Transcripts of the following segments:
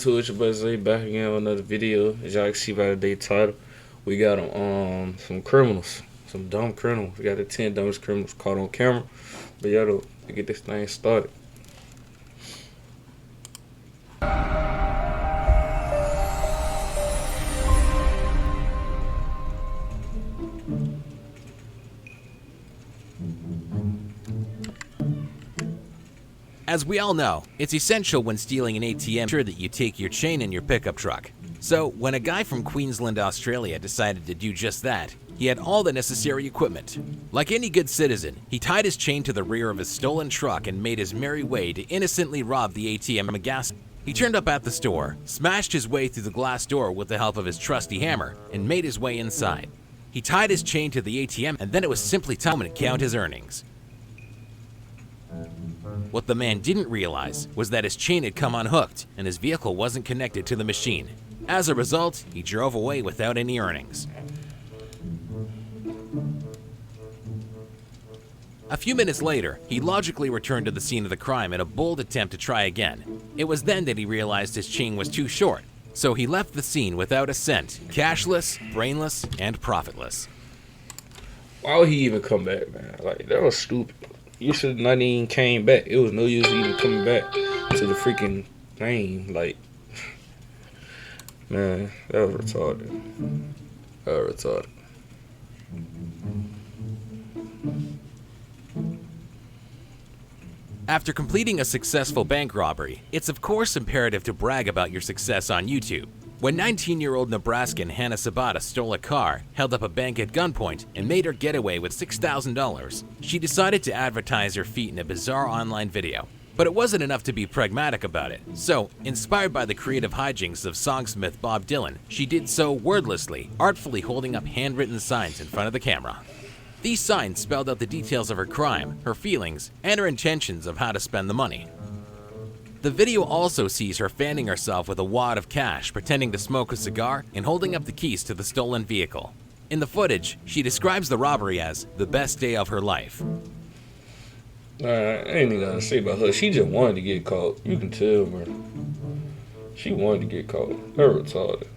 YouTube? It's your boy Zay back again with another video. As y'all can see by the day title, we got some criminals, some dumb criminals. We got the 10 dumbest criminals caught on camera. But yeah, to get this thing started. As we all know, it's essential when stealing an ATM sure that you take your chain in your pickup truck. So when a guy from Queensland, Australia decided to do just that, he had all the necessary equipment. Like any good citizen, he tied his chain to the rear of his stolen truck and made his merry way to innocently rob the ATM of gas. He turned up at the store, smashed his way through the glass door with the help of his trusty hammer, and made his way inside. He tied his chain to the ATM, and then it was simply time to count his earnings. What the man didn't realize was that his chain had come unhooked and his vehicle wasn't connected to the machine. As a result, he drove away without any earnings. A few minutes later, he logically returned to the scene of the crime in a bold attempt to try again. It was then that he realized his chain was too short, so he left the scene without a cent, cashless, brainless, and profitless. Why would he even come back, man? Like, that was stupid. You should not even came back. It was no use even coming back to the freaking thing. Like, man, that was retarded. That was retarded. After completing a successful bank robbery, it's of course imperative to brag about your success on YouTube. When 19-year-old Nebraskan Hannah Sabata stole a car, held up a bank at gunpoint, and made her getaway with $6,000, she decided to advertise her feat in a bizarre online video. But it wasn't enough to be pragmatic about it, so, inspired by the creative hijinks of songsmith Bob Dylan, she did so wordlessly, artfully holding up handwritten signs in front of the camera. These signs spelled out the details of her crime, her feelings, and her intentions of how to spend the money. The video also sees her fanning herself with a wad of cash, pretending to smoke a cigar, and holding up the keys to the stolen vehicle. In the footage, she describes the robbery as the best day of her life. I ain't even gonna say about her. She just wanted to get caught. You can tell, bro. She wanted to get caught. Her retarded.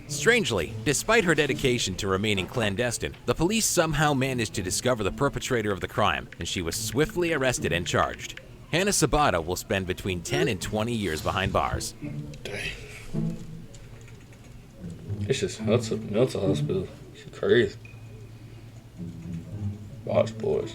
Strangely, despite her dedication to remaining clandestine, the police somehow managed to discover the perpetrator of the crime, and she was swiftly arrested and charged. Hannah Sabata will spend between 10 and 20 years behind bars. Dang. It's just mental hospital. She's crazy. Watch, boys.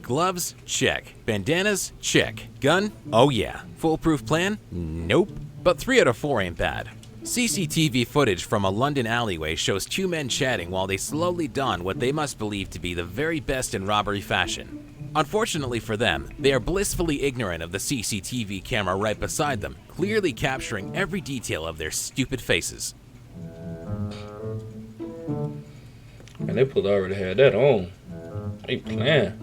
Gloves? Check. Bandanas? Check. Gun? Oh yeah. Foolproof plan? Nope. But 3 out of 4 ain't bad. CCTV footage from a London alleyway shows 2 men chatting while they slowly don what they must believe to be the very best in robbery fashion. Unfortunately for them, they are blissfully ignorant of the CCTV camera right beside them, clearly capturing every detail of their stupid faces. And they probably already had that on. They playing.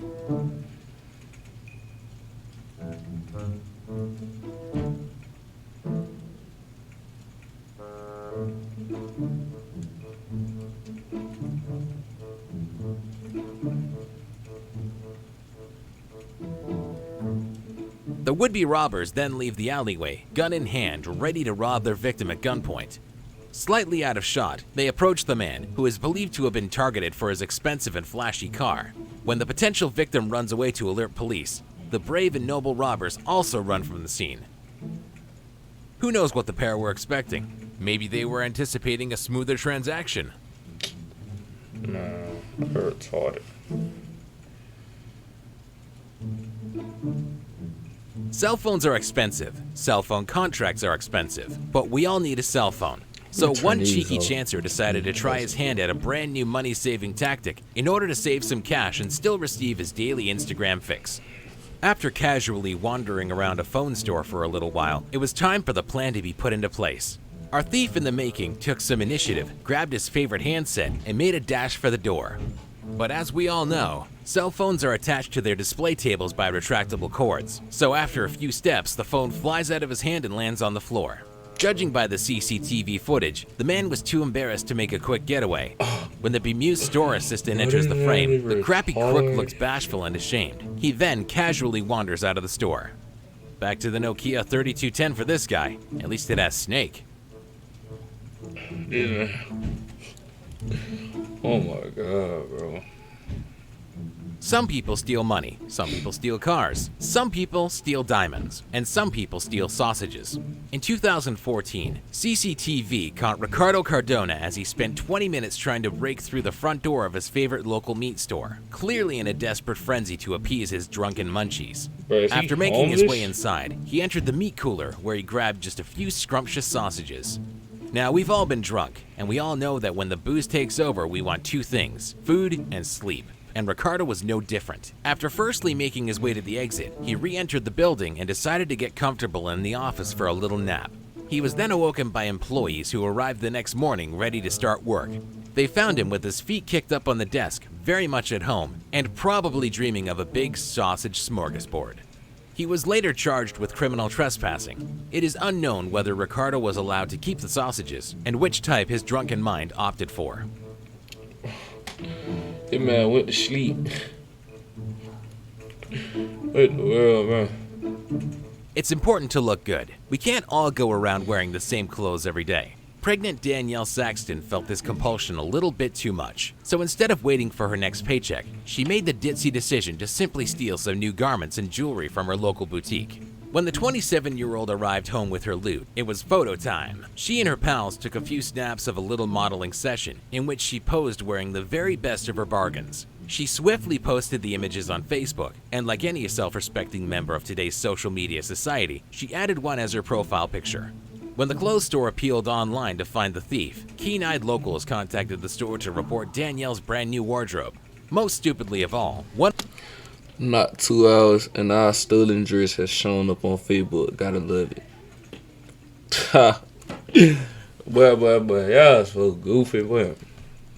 The would-be robbers then leave the alleyway, gun in hand, ready to rob their victim at gunpoint. Slightly out of shot, they approach the man, who is believed to have been targeted for his expensive and flashy car. When the potential victim runs away to alert police, the brave and noble robbers also run from the scene. Who knows what the pair were expecting? Maybe they were anticipating a smoother transaction. No, her retarded. Cell phones are expensive, cell phone contracts are expensive, but we all need a cell phone. So one cheeky chancer decided to try his hand at a brand new money-saving tactic in order to save some cash and still receive his daily Instagram fix. After casually wandering around a phone store for a little while, it was time for the plan to be put into place. Our thief in the making took some initiative, grabbed his favorite handset, and made a dash for the door. But as we all know, cell phones are attached to their display tables by retractable cords, so after a few steps, the phone flies out of his hand and lands on the floor. Judging by the CCTV footage, the man was too embarrassed to make a quick getaway. When the bemused store assistant enters the frame, the crappy crook looks bashful and ashamed. He then casually wanders out of the store. Back to the Nokia 3210 for this guy. At least it has Snake. Yeah. Oh my god, bro. Some people steal money, some people steal cars, some people steal diamonds, and some people steal sausages. In 2014, CCTV caught Ricardo Cardona as he spent 20 minutes trying to break through the front door of his favorite local meat store, clearly in a desperate frenzy to appease his drunken munchies. Bro, After making his way inside, he entered the meat cooler where he grabbed just a few scrumptious sausages. Now, we've all been drunk, and we all know that when the booze takes over, we want two things: food and sleep. And Ricardo was no different. After firstly making his way to the exit, he re-entered the building and decided to get comfortable in the office for a little nap. He was then awoken by employees who arrived the next morning ready to start work. They found him with his feet kicked up on the desk, very much at home, and probably dreaming of a big sausage smorgasbord. He was later charged with criminal trespassing. It is unknown whether Ricardo was allowed to keep the sausages and which type his drunken mind opted for. That man went to sleep. What the world, man? It's important to look good. We can't all go around wearing the same clothes every day. Pregnant Danielle Saxton felt this compulsion a little bit too much, so instead of waiting for her next paycheck, she made the ditzy decision to simply steal some new garments and jewelry from her local boutique. When the 27-year-old arrived home with her loot, it was photo time. She and her pals took a few snaps of a little modeling session in which she posed wearing the very best of her bargains. She swiftly posted the images on Facebook, and like any self-respecting member of today's social media society, she added one as her profile picture. When the clothes store appealed online to find the thief, keen-eyed locals contacted the store to report Danielle's brand new wardrobe. Most stupidly of all, Not 2 hours and our stolen dress has shown up on Facebook. Gotta love it. Ha. boy, y'all so goofy, boy.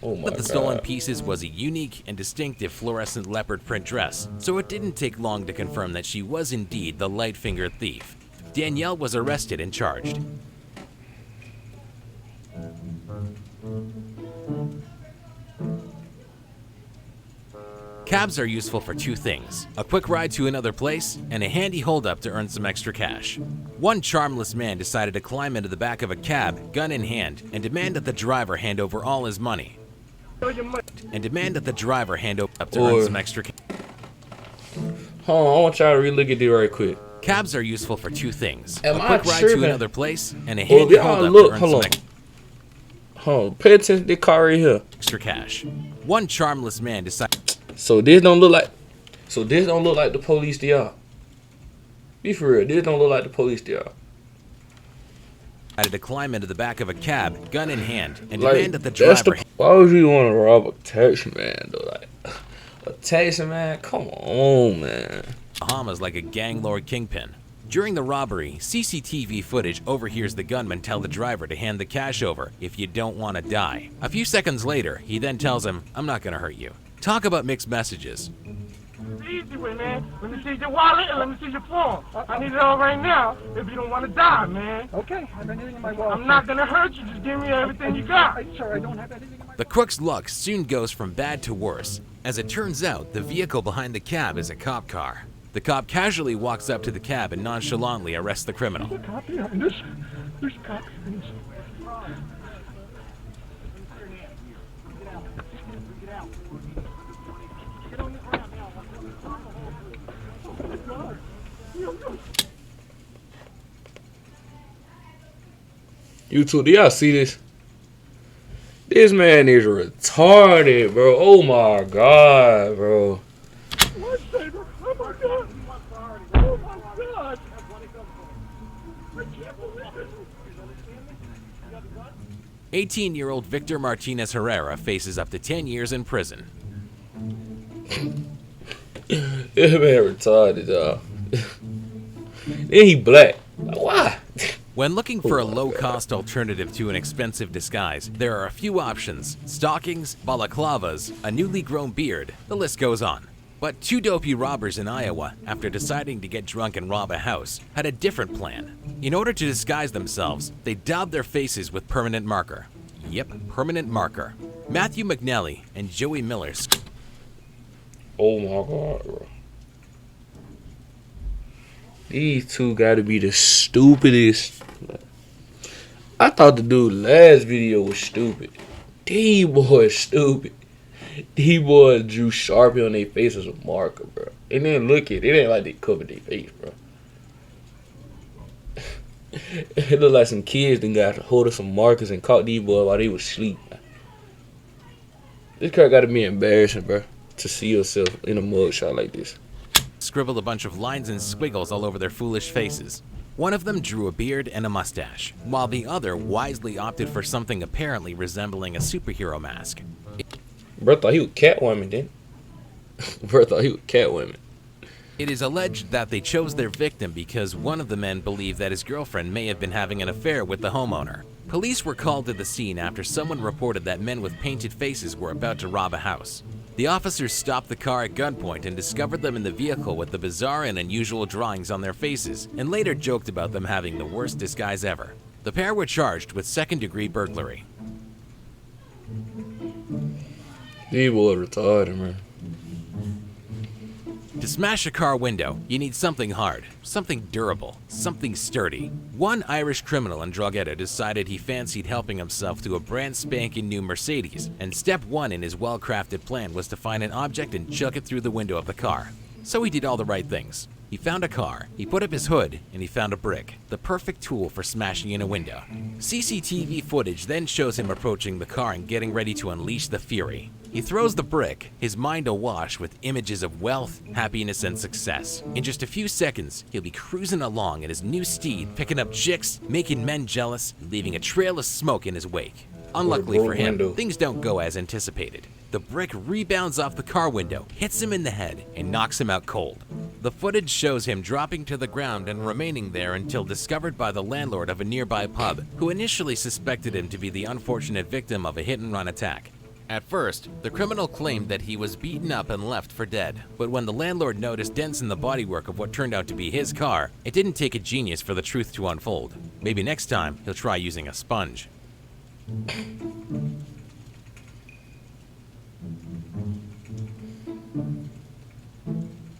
Oh my One of the stolen God. pieces was a unique and distinctive fluorescent leopard print dress, so it didn't take long to confirm that she was indeed the light-fingered thief. Danielle was arrested and charged. Cabs are useful for two things: a quick ride to another place and a handy holdup to earn some extra cash. One charmless man decided to climb into the back of a cab, gun in hand, and demand that the driver hand over all his money. To earn some extra cash. Hold on, I want y'all to relook at this right quick. Cabs are useful for two things: Am a I quick ride tripping? to another place and a Well, handy y'all holdup look, to earn hold some on. Hold on, pay attention to this car right here. extra cash. One charmless man decided So this don't look like the police to y'all. Be for real, this don't look like the police to y'all. to climb into the back of a cab, gun in hand, and Like, demand that the that's driver why would you want to rob a taxi man though? Like a taxi man, come on, man. Bahamas like a gang lord kingpin. During the robbery, CCTV footage overhears the gunman tell the driver to hand the cash over if you don't want to die. A few seconds later, he then tells him, "I'm not going to hurt you." Talk about mixed messages. The easy way, man. Let me see your wallet and let me see your phone. I need it all right now if you don't want to die, man. Okay, I have anything in my wallet. I'm not going to hurt you. Just give me everything you got. Sir, I don't have anything in my The crook's luck soon goes from bad to worse. As it turns out, the vehicle behind the cab is a cop car. The cop casually walks up to the cab and nonchalantly arrests the criminal. There's a cop behind us. There's a cop behind us. YouTube, do y'all see this? This man is retarded, bro. Oh my God, bro. Lifesaver! Oh my god! Oh my god! I can't believe it! 18-year-old Victor Martinez Herrera faces up to 10 years in prison. This man retarded, y'all. Then he black. Like, why? When looking for a Oh my low-cost alternative to an expensive disguise, there are a few options: stockings, balaclavas, a newly grown beard, the list goes on. But two dopey robbers in Iowa, after deciding to get drunk and rob a house, had a different plan. In order to disguise themselves, they daubed their faces with permanent marker. Yep, permanent marker. Matthew McNally and Joey Miller. Oh my god, bro. These two gotta be the stupidest. I thought the dude last video was stupid. These boys stupid. These boys drew Sharpie on their face as a marker, bro. And then look at it. It ain't like they covered their face, bro. It look like some kids then got hold of some markers and caught these boys while they was asleep. This car gotta be embarrassing, bro, to see yourself in a mugshot like this. Scribbled a bunch of lines and squiggles all over their foolish faces. One of them drew a beard and a mustache, while the other wisely opted for something apparently resembling a superhero mask. Bro thought he was Catwoman, then. Bro thought he was Catwoman. It is alleged that they chose their victim because one of the men believed that his girlfriend may have been having an affair with the homeowner. Police were called to the scene after someone reported that men with painted faces were about to rob a house. The officers stopped the car at gunpoint and discovered them in the vehicle with the bizarre and unusual drawings on their faces, and later joked about them having the worst disguise ever. The pair were charged with second-degree burglary. These boys retarded, man. To smash a car window, you need something hard, something durable, something sturdy. One Irish criminal and drug addict decided he fancied helping himself to a brand spanking new Mercedes, and step one in his well-crafted plan was to find an object and chuck it through the window of the car. So he did all the right things. He found a car, he put up his hood, and he found a brick, the perfect tool for smashing in a window. CCTV footage then shows him approaching the car and getting ready to unleash the fury. He throws the brick, his mind awash with images of wealth, happiness, and success. In just a few seconds, he'll be cruising along in his new steed, picking up chicks, making men jealous, and leaving a trail of smoke in his wake. Unluckily for him, things don't go as anticipated. The brick rebounds off the car window, hits him in the head, and knocks him out cold. The footage shows him dropping to the ground and remaining there until discovered by the landlord of a nearby pub, who initially suspected him to be the unfortunate victim of a hit-and-run attack. At first, the criminal claimed that he was beaten up and left for dead, but when the landlord noticed dents in the bodywork of what turned out to be his car, it didn't take a genius for the truth to unfold. Maybe next time, he'll try using a sponge.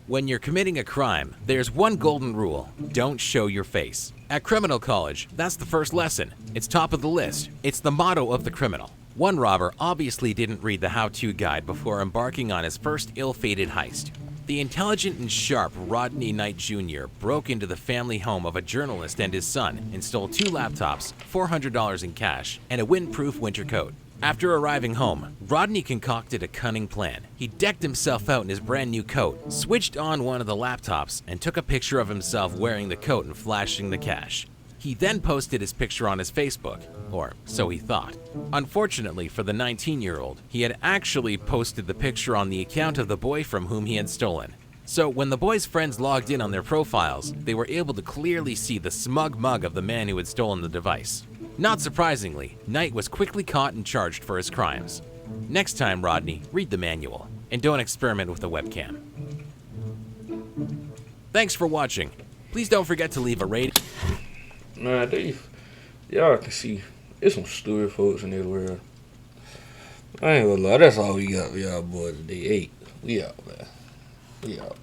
When you're committing a crime, there's one golden rule: don't show your face. At criminal college, that's the first lesson. It's top of the list. It's the motto of the criminal. One robber obviously didn't read the how-to guide before embarking on his first ill-fated heist. The intelligent and sharp Rodney Knight Jr. broke into the family home of a journalist and his son and stole 2 laptops, $400 in cash, and a windproof winter coat. After arriving home, Rodney concocted a cunning plan. He decked himself out in his brand new coat, switched on one of the laptops, and took a picture of himself wearing the coat and flashing the cash. He then posted his picture on his Facebook, or so he thought. Unfortunately for the 19-year-old, he had actually posted the picture on the account of the boy from whom he had stolen. So when the boy's friends logged in on their profiles, they were able to clearly see the smug mug of the man who had stolen the device. Not surprisingly, Knight was quickly caught and charged for his crimes. Next time, Rodney, read the manual, and don't experiment with a webcam. Thanks for watching. Please don't forget to leave a rating. Nah, y'all can see, there's some stupid folks in this world. I ain't gonna lie, that's all we got for y'all boys today. Hey, we out, man. We out.